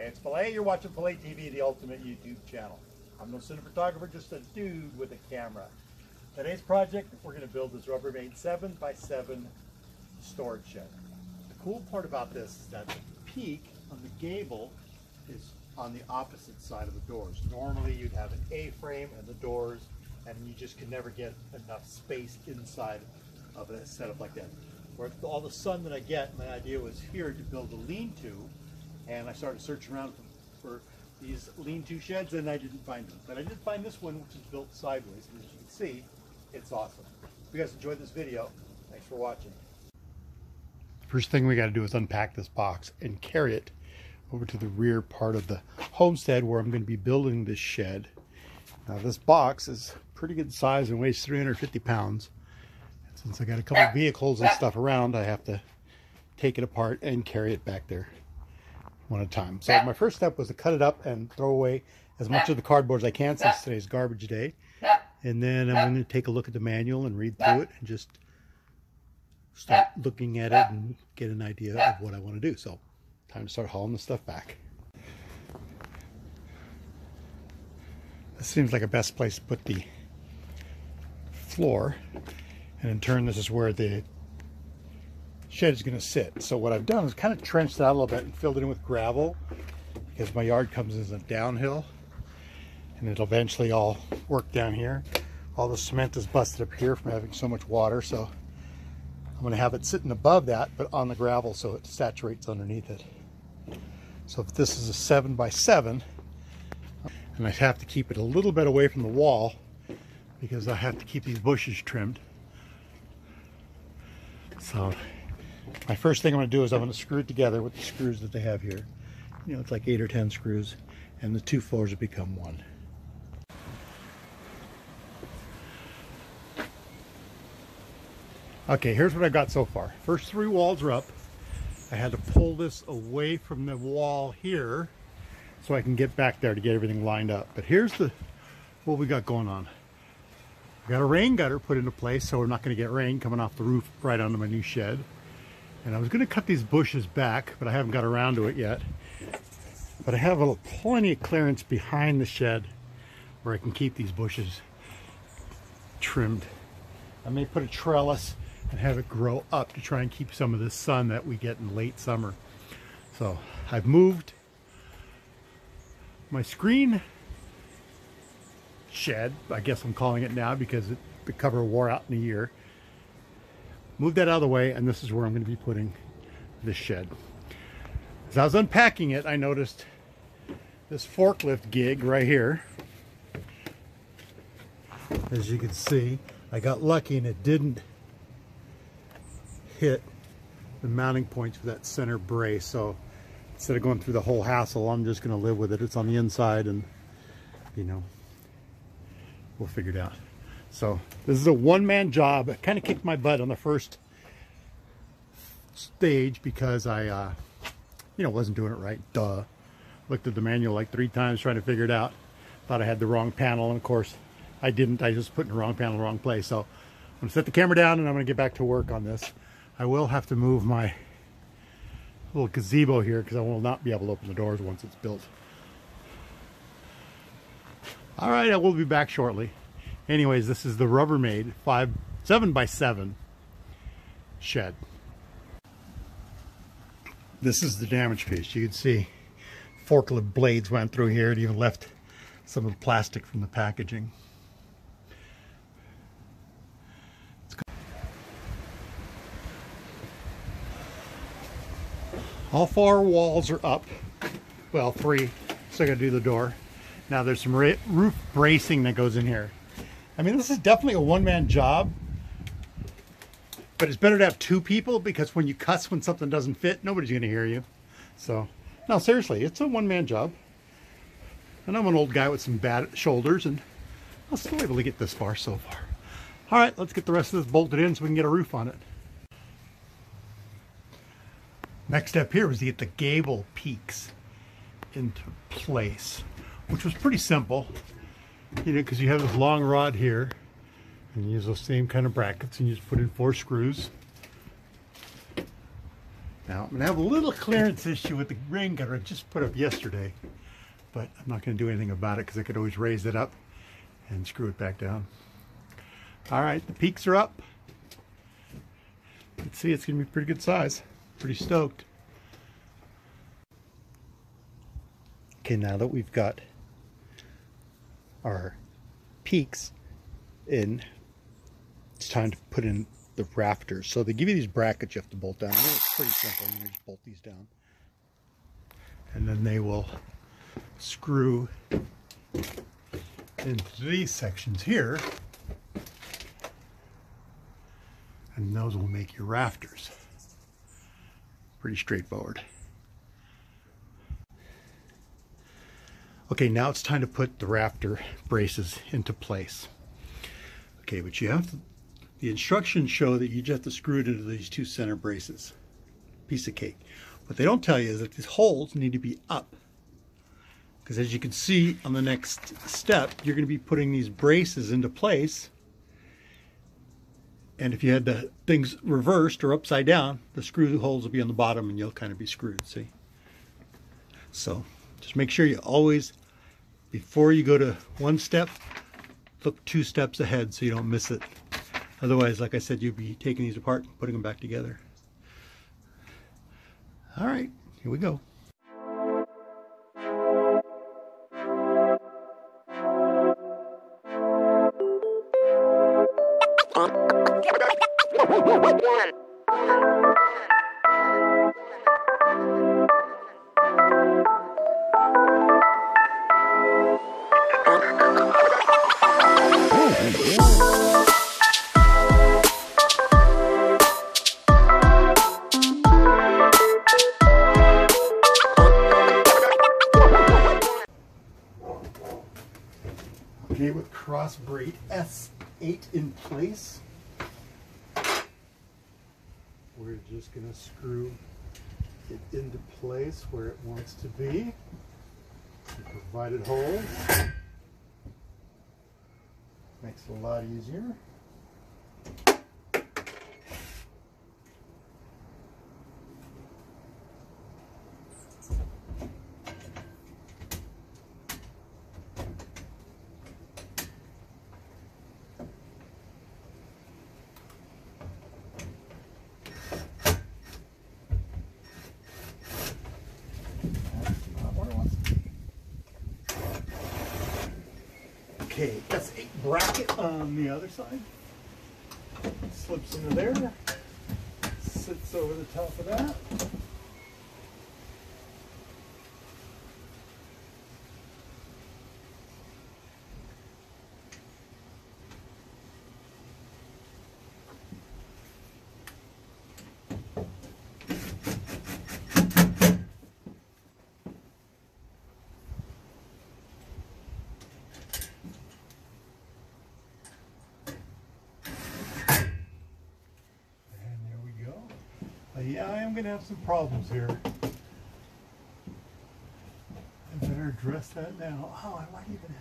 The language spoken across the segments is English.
Hey, it's Phila. You're watching Phila TV, the ultimate YouTube channel. I'm no cinematographer, just a dude with a camera. Today's project, we're going to build this Rubbermaid 7x7 storage shed. The cool part about this is that the peak on the gable is on the opposite side of the doors. Normally you'd have an A-frame and the doors, and you just could never get enough space inside of a setup like that. Where all the sun that I get, my idea was here to build a lean-to, and I started searching around for these lean-to sheds, and I didn't find them. But I did find this one, which is built sideways, and as you can see, it's awesome. If you guys enjoyed this video, thanks for watching. First thing we got to do is unpack this box and carry it over to the rear part of the homestead where I'm going to be building this shed. Now this box is pretty good size and weighs 350 pounds. And since I got a couple of vehicles and stuff around, I have to take it apart and carry it back there one at a time. So my first step was to cut it up and throw away as much of the cardboard as I can since today's garbage day. And then I'm going to take a look at the manual and read through it and just start looking at it and get an idea of what I want to do. So time to start hauling the stuff back. This seems like a best place to put the floor, and in turn this is where the shed is going to sit. So what I've done is kind of trenched it out a little bit and filled it in with gravel, because my yard comes as a downhill and it'll eventually all work down here. All the cement is busted up here from having so much water, so I'm going to have it sitting above that but on the gravel so it saturates underneath it. So if this is a 7x7, and I have to keep it a little bit away from the wall because I have to keep these bushes trimmed. So my first thing I'm going to do is I'm going to screw it together with the screws that they have here. You know, it's like 8 or 10 screws, and the two floors will become one. Okay, here's what I got so far. First 3 walls are up. I had to pull this away from the wall here so I can get back there to get everything lined up. But here's what we got going on. I got a rain gutter put into place so we're not going to get rain coming off the roof right onto my new shed. And I was going to cut these bushes back, but I haven't got around to it yet. But I have plenty of clearance behind the shed where I can keep these bushes trimmed. I may put a trellis and have it grow up to try and keep some of the sun that we get in late summer. So I've moved my screen shed, I guess I'm calling it now because the cover wore out in a year. Moved that out of the way, and this is where I'm going to be putting this shed. As I was unpacking it, I noticed this forklift gig right here. As you can see, I got lucky and it didn't hit the mounting points for that center brace. So instead of going through the whole hassle, I'm just going to live with it. It's on the inside, and you know, we'll figure it out. So this is a one-man job. I kind of kicked my butt on the first stage because I wasn't doing it right. Duh. Looked at the manual like 3 times trying to figure it out. Thought I had the wrong panel, and of course I didn't. I just put in the wrong panel in the wrong place. So I'm going to set the camera down and I'm going to get back to work on this. I will have to move my little gazebo here because I will not be able to open the doors once it's built. All right, I will be back shortly. Anyways, this is the Rubbermaid 7x7 shed. This is the damage piece. You can see forklift blades went through here. It even left some of the plastic from the packaging. All 4 walls are up. Well, 3. So I got to do the door. Now there's some roof bracing that goes in here. I mean, this is definitely a one-man job, but it's better to have 2 people because when you cuss when something doesn't fit, nobody's going to hear you. So, no, seriously, it's a one-man job. And I'm an old guy with some bad shoulders, and I'm still able to get this far so far. All right, let's get the rest of this bolted in so we can get a roof on it. Next step here was to get the Gable Peaks into place, which was pretty simple, you know, because you have this long rod here and you use those same kind of brackets and you just put in 4 screws Now, I'm going to have a little clearance issue with the rain gutter I just put up yesterday, but I'm not going to do anything about it because I could always raise it up and screw it back down. All right, the peaks are up. Let's see, it's going to be pretty good size. Pretty stoked. Okay, now that we've got our peaks in, it's time to put in the rafters. So they give you these brackets you have to bolt down. I know it's pretty simple. You just bolt these down. And then they will screw into these sections here. And those will make your rafters. Pretty straightforward. Okay, now it's time to put the rafter braces into place. Okay, but you have to, the instructions show that you just have to screw it into these two center braces. Piece of cake. What they don't tell you is that these holes need to be up. Because as you can see on the next step, you're going to be putting these braces into place. And if you had the things reversed or upside down, the screw holes will be on the bottom and you'll kind of be screwed, see? So just make sure you always, before you go to one step, look 2 steps ahead so you don't miss it. Otherwise, like I said, you'll be taking these apart and putting them back together. All right, here we go. Okay, with cross braid S8 in place, we're just going to screw it into place where it wants to be. The provided holes. Makes it a lot easier. Okay, that's a bracket on the other side. Slips into there, sits over the top of that. Yeah, I am going to have some problems here. I better address that now. Oh, I might even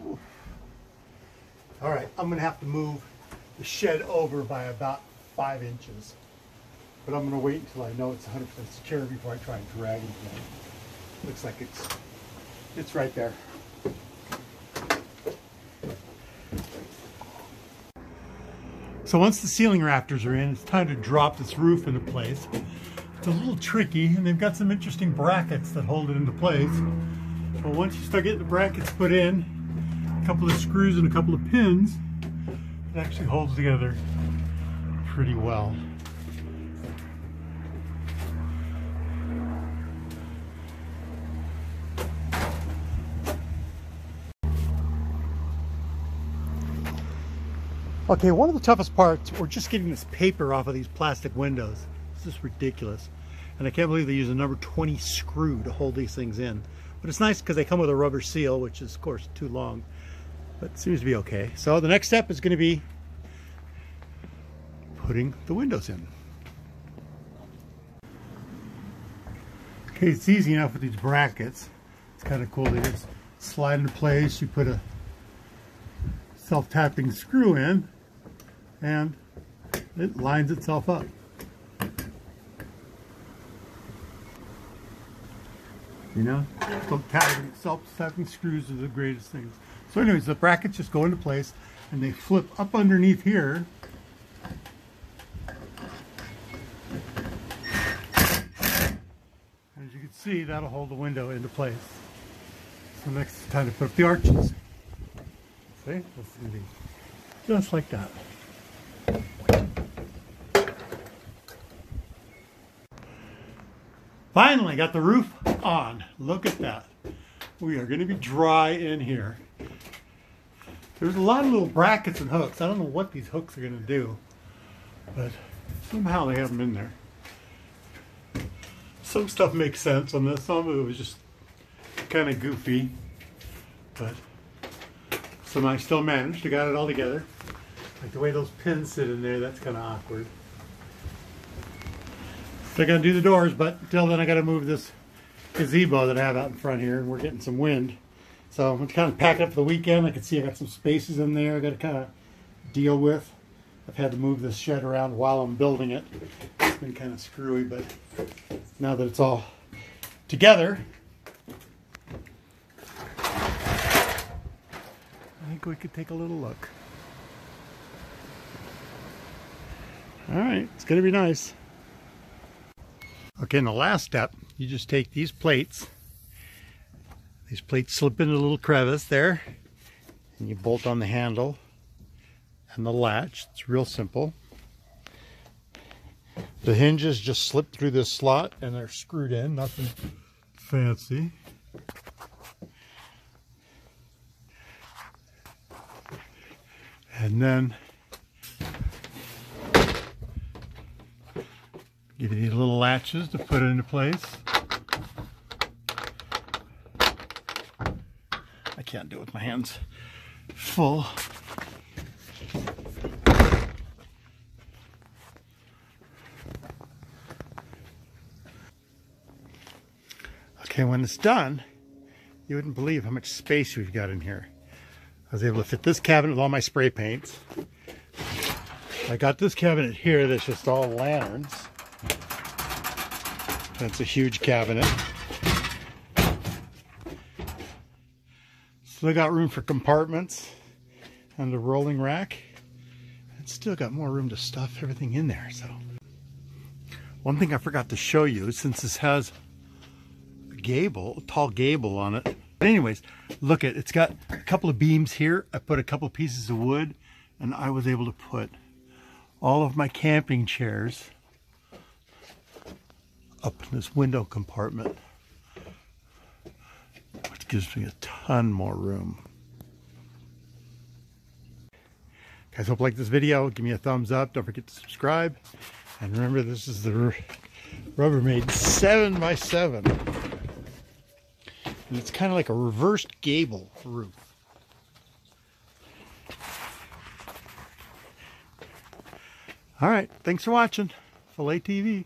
have... Oof. All right, I'm going to have to move the shed over by about 5 inches. But I'm going to wait until I know it's 100% secure before I try and drag it again. Looks like it's right there. So once the ceiling rafters are in, it's time to drop this roof into place. It's a little tricky, and they've got some interesting brackets that hold it into place. But once you start getting the brackets put in, a couple of screws and a couple of pins, it actually holds together pretty well. Okay, one of the toughest parts were just getting this paper off of these plastic windows. It's just ridiculous. And I can't believe they use a number 20 screw to hold these things in. But it's nice because they come with a rubber seal, which is of course too long, but it seems to be okay. So the next step is going to be putting the windows in. Okay, it's easy enough with these brackets. It's kind of cool. They just slide into place. You put a self-tapping screw in, and it lines itself up. You know, self-tapping screws are the greatest things. So anyways, the brackets just go into place and they flip up underneath here. As you can see, that'll hold the window into place. So next it's time to put up the arches. See? That's going to be just like that. Finally got the roof on. Look at that. We are going to be dry in here. There's a lot of little brackets and hooks. I don't know what these hooks are going to do, but somehow they have them in there. Some stuff makes sense on this. Some of it was just kind of goofy, but somehow I still managed. I got it all together. Like the way those pins sit in there, that's kind of awkward. Still got to do the doors, but until then I got to move this gazebo that I have out in front here, and we're getting some wind. So I'm kind of packing up for the weekend. I can see I got some spaces in there I got to kind of deal with. I've had to move this shed around while I'm building it. It's been kind of screwy, but now that it's all together, I think we could take a little look. All right, it's going to be nice. Okay, in the last step, you just take these plates. These plates slip into a little crevice there, and you bolt on the handle and the latch. It's real simple. The hinges just slip through this slot and they're screwed in, nothing fancy. And then give you these little latches to put it into place. I can't do it with my hands full. Okay, when it's done, you wouldn't believe how much space we've got in here. I was able to fit this cabinet with all my spray paints. I got this cabinet here that's just all lanterns. That's a huge cabinet. Still got room for compartments and a rolling rack. It's still got more room to stuff everything in there. So, one thing I forgot to show you, since this has a gable, a tall gable on it. But anyways, look at it's got a couple of beams here. I put a couple of pieces of wood, and I was able to put all of my camping chairs up in this window compartment, which gives me a ton more room. Guys, hope you like this video. Give me a thumbs up. Don't forget to subscribe. And remember, this is the Rubbermaid 7x7. And it's kind of like a reversed gable roof. All right, thanks for watching. Phila TV.